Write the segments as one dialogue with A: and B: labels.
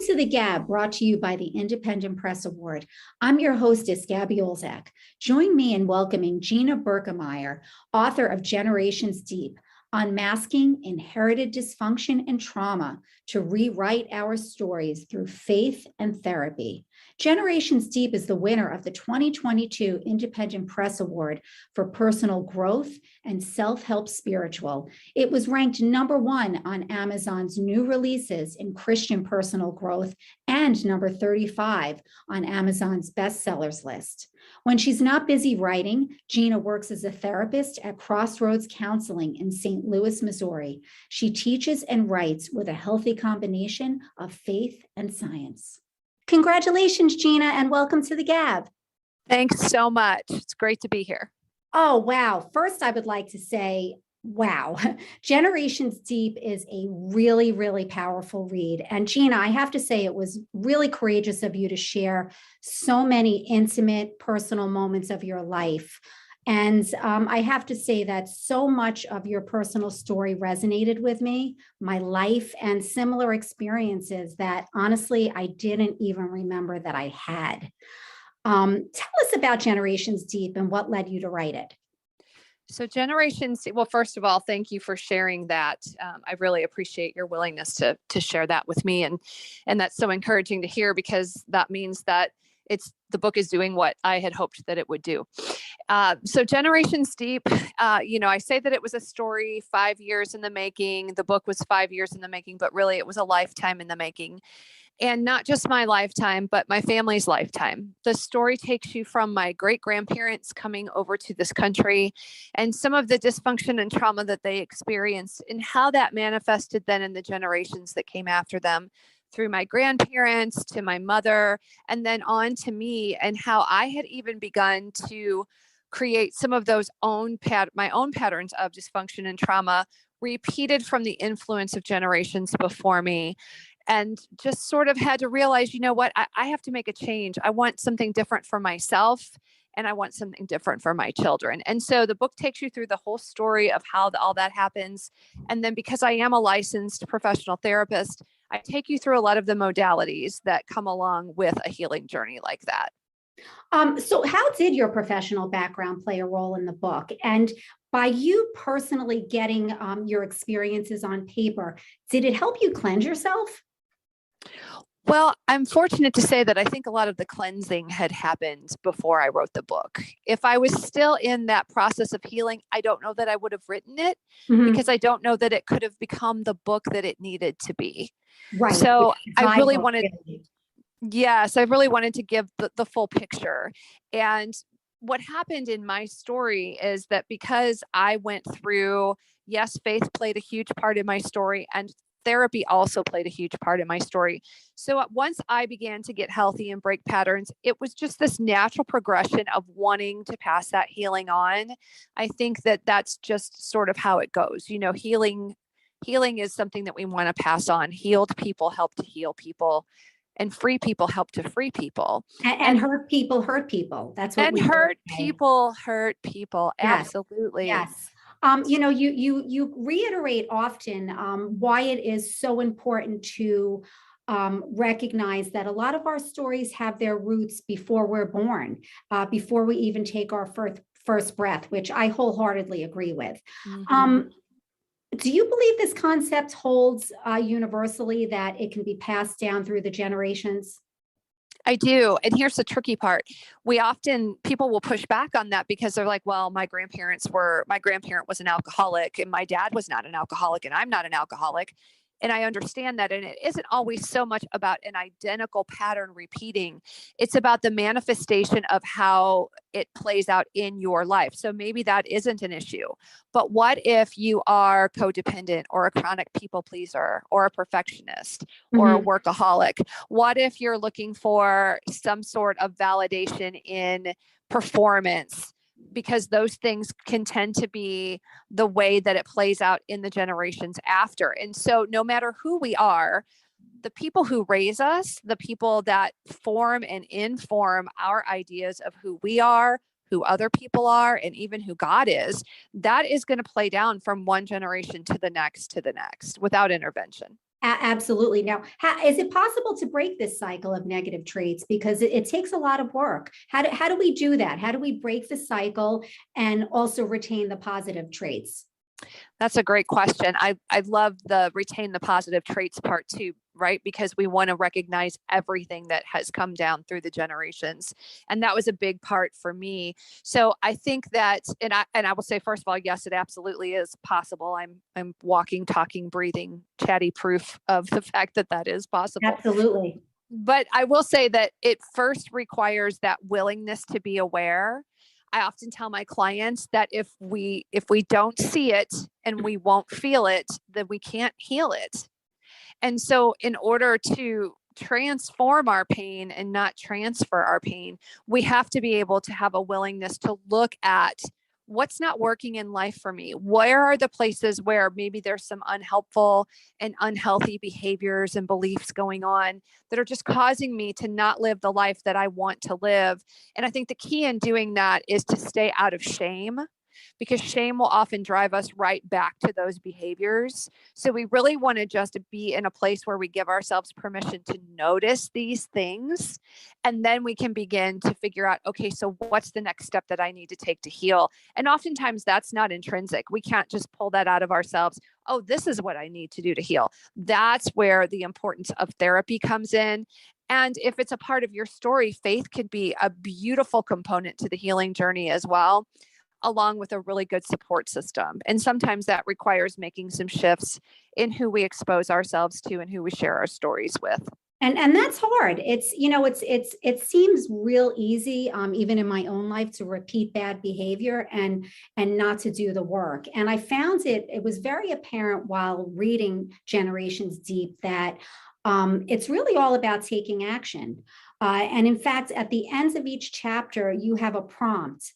A: to the GAB, brought to you by the Independent Press Award. I'm your hostess, Gabby Olzak. Join me in welcoming Gina Birkemeier, author of Generations Deep, Unmasking Inherited Dysfunction and Trauma to Rewrite Our Stories Through Faith and Therapy. Generations Deep is the winner of the 2022 Independent Press Award for Personal Growth and Self-Help Spiritual. It was ranked #1 on Amazon's new releases in Christian personal growth and number 35 on Amazon's bestsellers list. When she's not busy writing, Gina works as a therapist at Crossroads Counseling in St. Louis, Missouri. She teaches and writes with a healthy combination of faith and science. Congratulations, Gina, and welcome to the GAB.
B: Thanks so much. It's great to be here.
A: Oh, wow. First, I would like to say, wow. Generations Deep is a really, really powerful read. And Gina, I have to say it was really courageous of you to share so many intimate, personal moments of your life. And I have to say that so much of your personal story resonated with me, my life, and similar experiences that honestly, I didn't even remember that I had. Tell us about Generations Deep and what led you to write it.
B: So Generations, well, first of all, thank you for sharing that. I really appreciate your willingness to share that with me. And that's so encouraging to hear, because that means that the book is doing what I had hoped that it would do. So Generations Deep, I say that it was a story 5 years in the making. The book was 5 years in the making, but really it was a lifetime in the making. And not just my lifetime, but my family's lifetime. The story takes you from my great-grandparents coming over to this country and some of the dysfunction and trauma that they experienced and how that manifested then in the generations that came after them, through my grandparents to my mother, and then on to me, and how I had even begun to create some of those my own patterns of dysfunction and trauma repeated from the influence of generations before me. And just sort of had to realize, you know what, I have to make a change. I want something different for myself, and I want something different for my children. And so the book takes you through the whole story of how all that happens. And then, because I am a licensed professional therapist, I take you through a lot of the modalities that come along with a healing journey like that.
A: So how did your professional background play a role in the book? And by you personally getting your experiences on paper, did it help you cleanse yourself?
B: Well, I'm fortunate to say that I think a lot of the cleansing had happened before I wrote the book. If I was still in that process of healing, I don't know that I would have written it, because I don't know that it could have become the book that it needed to be.
A: Right.
B: So I really wanted to give the full picture. And what happened in my story is that because I went through, yes, faith played a huge part in my story, and therapy also played a huge part in my story. So once I began to get healthy and break patterns, it was just this natural progression of wanting to pass that healing on. I think that that's just sort of how it goes. Healing is something that we want to pass on. Healed people help to heal people, and free people help to free people.
A: And hurt people hurt people. That's what we
B: hurt people hurt people.
A: Yes.
B: Absolutely.
A: Yes. You reiterate often why it is so important to recognize that a lot of our stories have their roots before we're born, before we even take our first breath, which I wholeheartedly agree with.
B: Mm-hmm.
A: Do you believe this concept holds universally, that it can be passed down through the generations?
B: I do. And here's the tricky part. People will push back on that, because they're like, well, my grandparent was an alcoholic, and my dad was not an alcoholic, and I'm not an alcoholic. And I understand that. And it isn't always so much about an identical pattern repeating. It's about the manifestation of how it plays out in your life. So maybe that isn't an issue. But what if you are codependent, or a chronic people pleaser, or a perfectionist, or a workaholic? What if you're looking for some sort of validation in performance? Because those things can tend to be the way that it plays out in the generations after. And so no matter who we are, the people who raise us, the people that form and inform our ideas of who we are, who other people are, and even who God is, that is going to play down from one generation to the next without intervention.
A: Absolutely. Now, is it possible to break this cycle of negative traits? Because it takes a lot of work. How do we do that? How do we break the cycle and also retain the positive traits?
B: That's a great question. I love the retain the positive traits part too, right? Because we want to recognize everything that has come down through the generations. And that was a big part for me. So I think that, and I will say, first of all, yes, it absolutely is possible. I'm walking, talking, breathing, chatty proof of the fact that that is possible.
A: Absolutely.
B: But I will say that it first requires that willingness to be aware. I often tell my clients that if we don't see it and we won't feel it, then we can't heal it. And so in order to transform our pain and not transfer our pain, we have to be able to have a willingness to look at what's not working in life for me. Where are the places where maybe there's some unhelpful and unhealthy behaviors and beliefs going on that are just causing me to not live the life that I want to live? And I think the key in doing that is to stay out of shame, because shame will often drive us right back to those behaviors. So we really want to just be in a place where we give ourselves permission to notice these things. And then we can begin to figure out, okay, so what's the next step that I need to take to heal? And oftentimes that's not intrinsic. We can't just pull that out of ourselves. Oh, this is what I need to do to heal. That's where the importance of therapy comes in. And if it's a part of your story, faith could be a beautiful component to the healing journey as well, along with a really good support system. And sometimes that requires making some shifts in who we expose ourselves to and who we share our stories with.
A: And that's hard. It seems real easy, even in my own life, to repeat bad behavior and not to do the work. And I found it was very apparent while reading Generations Deep that it's really all about taking action. And in fact, at the ends of each chapter, you have a prompt.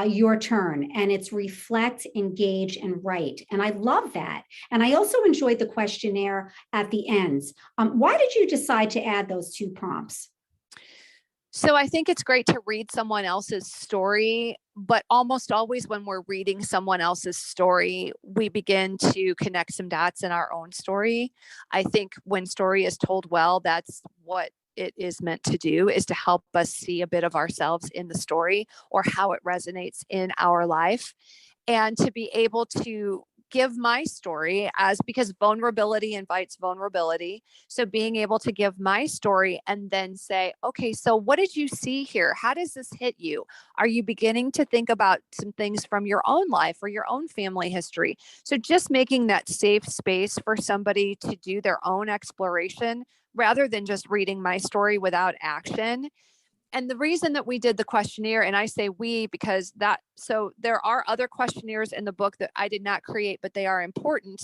A: Your turn, and it's reflect, engage, and write. And I love that. And I also enjoyed the questionnaire at the ends. Why did you decide to add those two prompts?
B: So I think it's great to read someone else's story, but almost always when we're reading someone else's story, we begin to connect some dots in our own story. I think when story is told well, that's what it is meant to do, is to help us see a bit of ourselves in the story or how it resonates in our life, and to be able to give my story as, because vulnerability invites vulnerability. So being able to give my story and then say, okay, so what did you see here? How does this hit you? Are you beginning to think about some things from your own life or your own family history? So just making that safe space for somebody to do their own exploration rather than just reading my story without action. And the reason that we did the questionnaire, and I say we because so there are other questionnaires in the book that I did not create, but they are important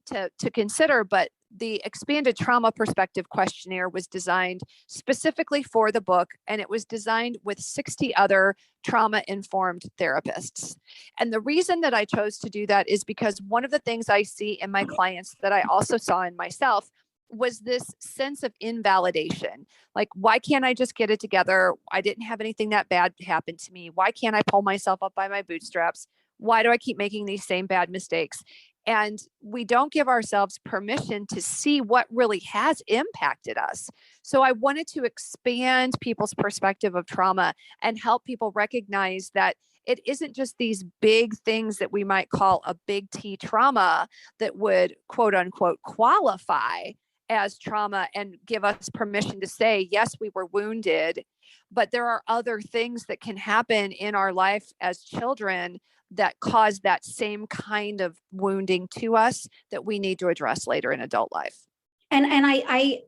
B: to consider. But the expanded trauma perspective questionnaire was designed specifically for the book, and it was designed with 60 other trauma informed therapists. And the reason that I chose to do that is because one of the things I see in my clients that I also saw in myself was this sense of invalidation. Like, why can't I just get it together? I didn't have anything that bad happen to me. Why can't I pull myself up by my bootstraps? Why do I keep making these same bad mistakes? And we don't give ourselves permission to see what really has impacted us. So I wanted to expand people's perspective of trauma and help people recognize that it isn't just these big things that we might call a big T trauma that would, quote unquote, qualify as trauma and give us permission to say, yes, we were wounded, but there are other things that can happen in our life as children that cause that same kind of wounding to us that we need to address later in adult life.
A: And I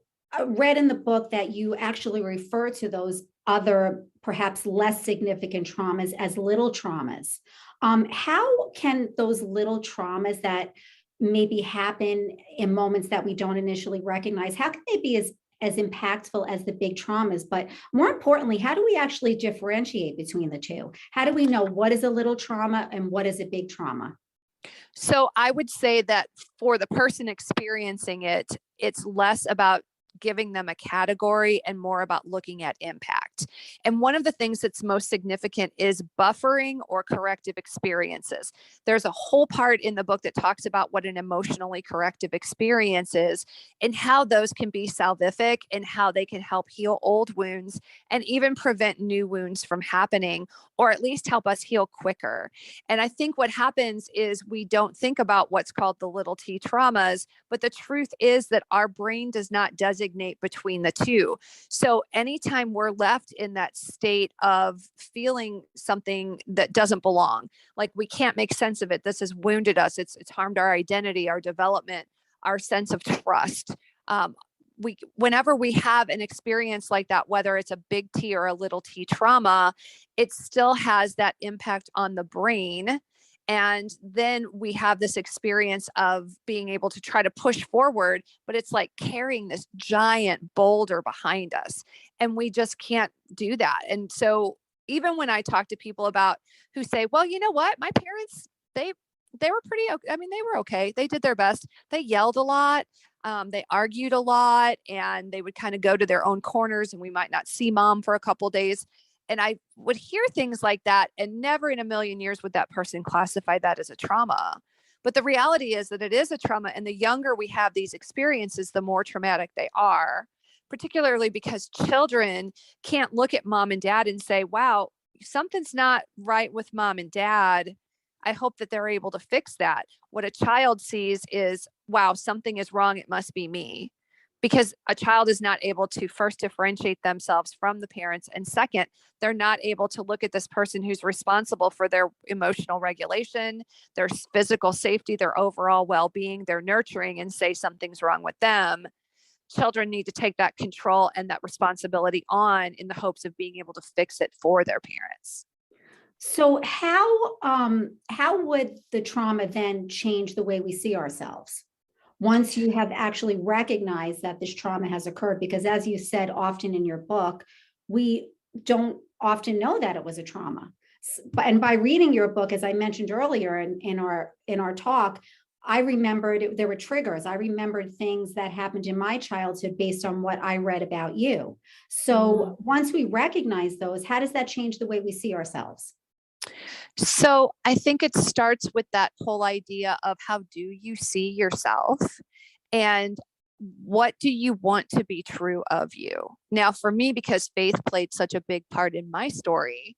A: read in the book that you actually refer to those other, perhaps less significant traumas as little traumas. How can those little traumas that maybe happen in moments that we don't initially recognize, how can they be as impactful as the big traumas? But more importantly, how do we actually differentiate between the two? How do we know what is a little trauma and what is a big trauma?
B: So I would say that for the person experiencing it, it's less about giving them a category and more about looking at impact. And one of the things that's most significant is buffering or corrective experiences. There's a whole part in the book that talks about what an emotionally corrective experience is and how those can be salvific and how they can help heal old wounds and even prevent new wounds from happening, or at least help us heal quicker. And I think what happens is we don't think about what's called the little t traumas, but the truth is that our brain does not designate between the two. So anytime we're left in that state of feeling something that doesn't belong, like we can't make sense of it, this has wounded us, it's harmed our identity, our development, our sense of trust. Whenever we have an experience like that, whether it's a big T or a little t trauma, it still has that impact on the brain. And then we have this experience of being able to try to push forward, but it's like carrying this giant boulder behind us. And we just can't do that. And so even when I talk to people about who say, well, you know what, my parents, they were pretty, I mean, they were okay. They did their best. They yelled a lot. They argued a lot, and they would kind of go to their own corners, and we might not see mom for a couple of days. And I would hear things like that, and never in a million years would that person classify that as a trauma. But the reality is that it is a trauma. And the younger we have these experiences, the more traumatic they are, particularly because children can't look at mom and dad and say, wow, something's not right with mom and dad. I hope that they're able to fix that. What a child sees is, wow, something is wrong. It must be me. Because a child is not able to first differentiate themselves from the parents. And second, they're not able to look at this person who's responsible for their emotional regulation, their physical safety, their overall well-being, their nurturing, and say something's wrong with them. Children need to take that control and that responsibility on in the hopes of being able to fix it for their parents.
A: So how would the trauma then change the way we see ourselves once you have actually recognized that this trauma has occurred? Because as you said often in your book, we don't often know that it was a trauma. And by reading your book, as I mentioned earlier in our talk, I remembered there were triggers. I remembered things that happened in my childhood based on what I read about you. So once we recognize those, how does that change the way we see ourselves?
B: So I think it starts with that whole idea of how do you see yourself and what do you want to be true of you? Now, for me, because faith played such a big part in my story,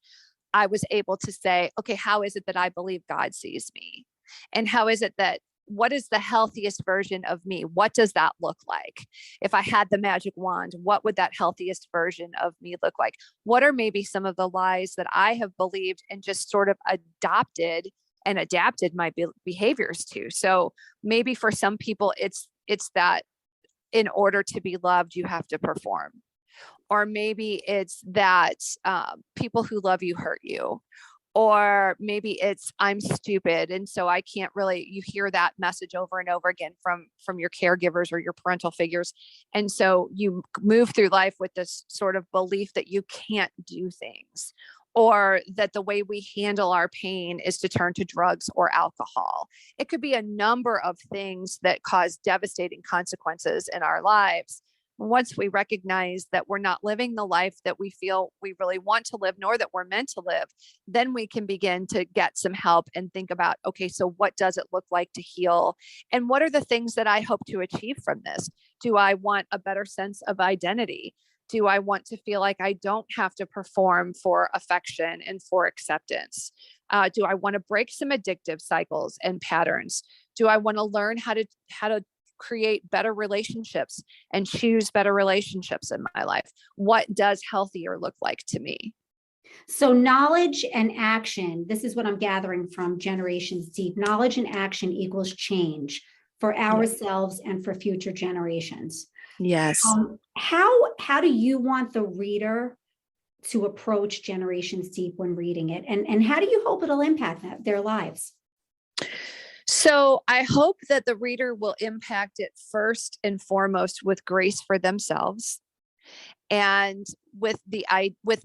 B: I was able to say, okay, how is it that I believe God sees me? And how is it that what is the healthiest version of me? What does that look like? If I had the magic wand, what would that healthiest version of me look like? What are maybe some of the lies that I have believed and just sort of adopted and adapted my behaviors to? So maybe for some people, it's that in order to be loved, you have to perform. Or maybe it's that people who love you hurt you. Or maybe it's I'm stupid. And so I can't really, you hear that message over and over again from your caregivers or your parental figures. And so you move through life with this sort of belief that you can't do things, or that the way we handle our pain is to turn to drugs or alcohol. It could be a number of things that cause devastating consequences in our lives. Once we recognize that we're not living the life that we feel we really want to live, nor that we're meant to live, then we can begin to get some help and think about, okay, so what does it look like to heal? And what are the things that I hope to achieve from this? Do I want a better sense of identity? Do I want to feel like I don't have to perform for affection and for acceptance? Do I want to break some addictive cycles and patterns? Do I want to learn how to create better relationships and choose better relationships in my life? What does healthier look like to me?
A: So knowledge and action, this is what I'm gathering from Generations Deep. Knowledge and action equals change for ourselves and for future generations.
B: Yes.
A: How do you want the reader to approach Generations Deep when reading it? And how do you hope it'll impact their lives?
B: So I hope that the reader will impact it first and foremost with grace for themselves and with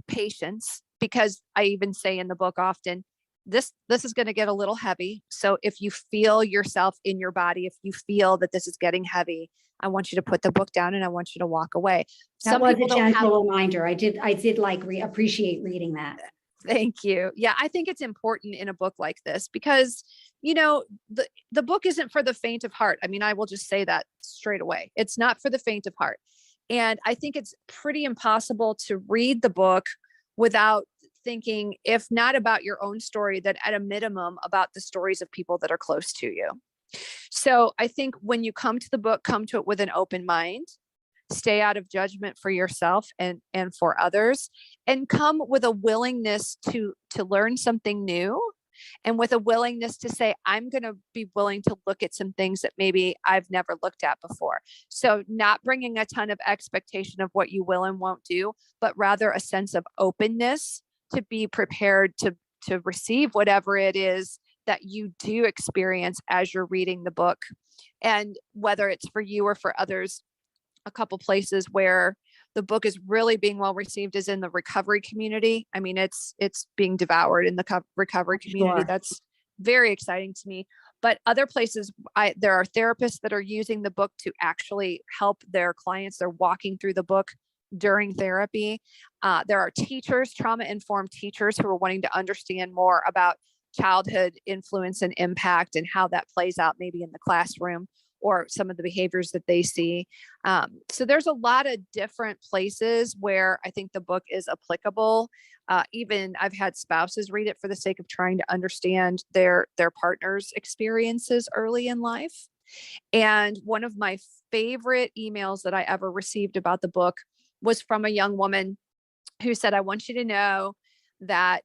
B: patience, because I even say in the book often, this is going to get a little heavy. So if you feel yourself in your body, if you feel that this is getting heavy, I want you to put the book down and I want you to walk away.
A: That
B: Some
A: was
B: people
A: a
B: don't have.
A: gentle reminder. I did like appreciate reading that.
B: Thank you. Yeah, I think it's important in a book like this because, the book isn't for the faint of heart. I mean, I will just say that straight away. It's not for the faint of heart. And I think it's pretty impossible to read the book without thinking, if not about your own story, that at a minimum about the stories of people that are close to you. So I think when you come to the book, come to it with an open mind, stay out of judgment for yourself and for others, and come with a willingness to learn something new, and with a willingness to say, I'm going to be willing to look at some things that maybe I've never looked at before. So not bringing a ton of expectation of what you will and won't do, but rather a sense of openness to be prepared to receive whatever it is that you do experience as you're reading the book. And whether it's for you or for others, a couple places where the book is really being well received is in the recovery community. I mean, it's being devoured in the recovery community.
A: Sure.
B: That's very exciting to me. But other places, there are therapists that are using the book to actually help their clients. They're walking through the book during therapy. There are teachers, trauma-informed teachers, who are wanting to understand more about childhood influence and impact and how that plays out maybe in the classroom or some of the behaviors that they see. So there's a lot of different places where I think the book is applicable. Even I've had spouses read it for the sake of trying to understand their partner's experiences early in life. And one of my favorite emails that I ever received about the book was from a young woman who said, I want you to know that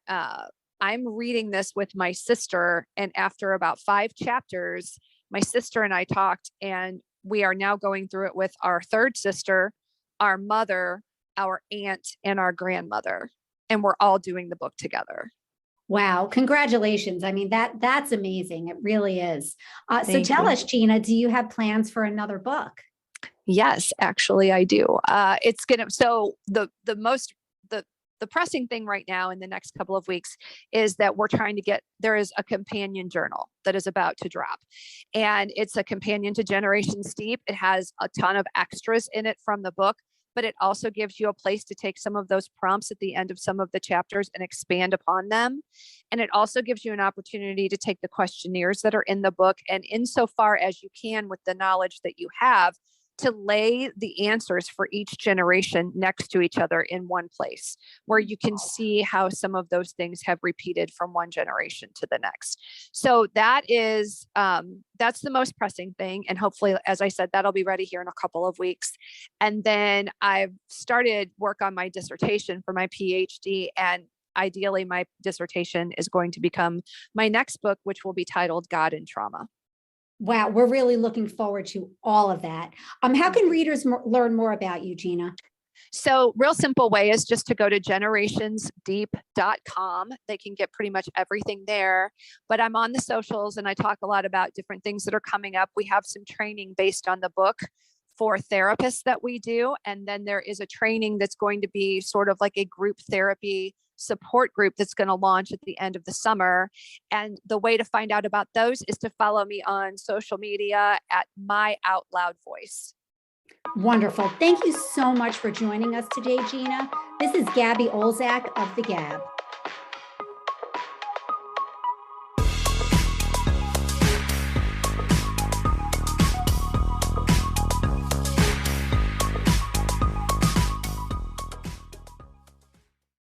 B: I'm reading this with my sister. And after about 5 chapters, my sister and I talked, and we are now going through it with our third sister, our mother, our aunt, and our grandmother. And we're all doing the book together.
A: Wow. Congratulations. I mean, that's amazing. It really is. So tell
B: you.
A: us, Gina, do you have plans for another book?
B: Yes, actually I do. The pressing thing right now in the next couple of weeks is that we're trying to there is a companion journal that is about to drop, and it's a companion to Generation Steep. It has a ton of extras in it from the book, but it also gives you a place to take some of those prompts at the end of some of the chapters and expand upon them. And it also gives you an opportunity to take the questionnaires that are in the book, and insofar as you can with the knowledge that you have, to lay the answers for each generation next to each other in one place, where you can see how some of those things have repeated from one generation to the next. So that is, that's the most pressing thing. And hopefully, as I said, that'll be ready here in a couple of weeks. And then I've started work on my dissertation for my PhD, and ideally my dissertation is going to become my next book, which will be titled God and Trauma.
A: Wow, we're really looking forward to all of that. How can readers learn more about you, Gina?
B: So real simple way is just to go to generationsdeep.com. They can get pretty much everything there, but I'm on the socials and I talk a lot about different things that are coming up. We have some training based on the book for therapists that we do. And then there is a training that's going to be sort of like a group therapy support group that's going to launch at the end of the summer. And the way to find out about those is to follow me on social media at My Out Loud Voice.
A: Wonderful. Thank you so much for joining us today, Gina. This is Gabby Olzak of the GAB.